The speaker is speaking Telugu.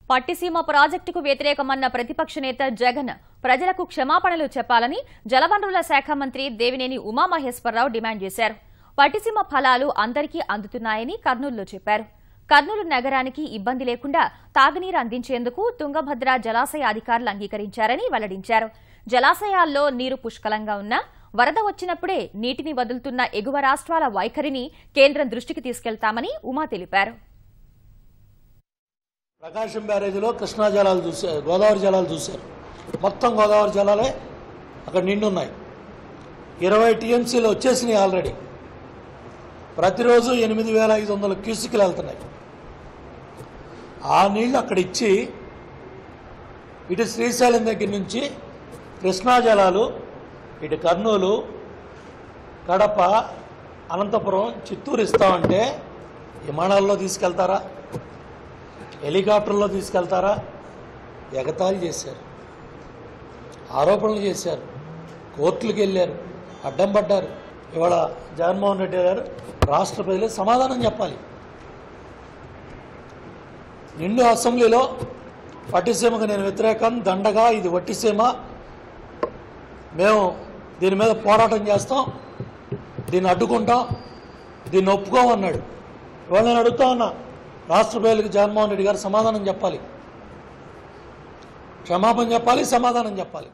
పట్టిసీమ ప్రాజెక్టుకు వ్యతిరేకమన్న ప్రతిపక్ష నేత జగన్ ప్రజలకు క్షమాపణలు చెప్పాలని జలవనరుల శాఖ మంత్రి దేవినేని ఉమామహేశ్వరరావు డిమాండ్ చేశారు. పట్టిసీమ ఫలాలు అందరికీ అందుతున్నాయని కర్నూలులో చెప్పారు. కర్నూలు నగరానికి ఇబ్బంది లేకుండా తాగునీరు అందించేందుకు తుంగభద్ర జలాశయ అధికారులు అంగీకరించారని వెల్లడించారు. జలాశయాల్లో నీరు పుష్కలంగా ఉన్నా వరద వచ్చినప్పుడే నీటిని వదులుతున్న ఎగువ రాష్ట్రాల వైఖరిని కేంద్రం దృష్టికి తీసుకెళ్తామని ఉమా తెలిపారు. ప్రకాశం బ్యారేజీలో కృష్ణా జలాలు చూశారు, గోదావరి జలాలు చూశారు. మొత్తం గోదావరి జలాలే అక్కడ నిండున్నాయి. 20 టీఎంసీలు వచ్చేసినాయి ఆల్రెడీ. ప్రతిరోజు 8,500 క్యూసిక్లు వెళ్తున్నాయి. ఆ నీళ్లు అక్కడ ఇచ్చి ఇటు శ్రీశైలం దగ్గర నుంచి కృష్ణా జలాలు ఇటు కర్నూలు, కడప, అనంతపురం, చిత్తూరు ఇస్తామంటే విమానాల్లో తీసుకెళ్తారా, హెలికాప్టర్లో తీసుకెళ్తారా? ఎగతాళి చేశారు, ఆరోపణలు చేశారు, కోర్టులకు వెళ్ళారు, అడ్డం పడ్డారు. ఇవాళ జగన్మోహన్ రెడ్డి గారు రాష్ట్ర ప్రజలకు సమాధానం చెప్పాలి. నిండు అసెంబ్లీలో పట్టిసీమకు నేను వ్యతిరేకం, దండగా, ఇది వట్టిసీమ, మేము దీని మీద పోరాటం చేస్తాం, దీన్ని అడ్డుకుంటాం, దీన్ని ఒప్పుకోమన్నాడు. ఇవాళ నేను అడుగుతా ఉన్నా, రాష్ట్ర ప్రజలకు జగన్మోహన్ రెడ్డి గారు సమాధానం చెప్పాలి, క్షమాపణ చెప్పాలి, సమాధానం చెప్పాలి.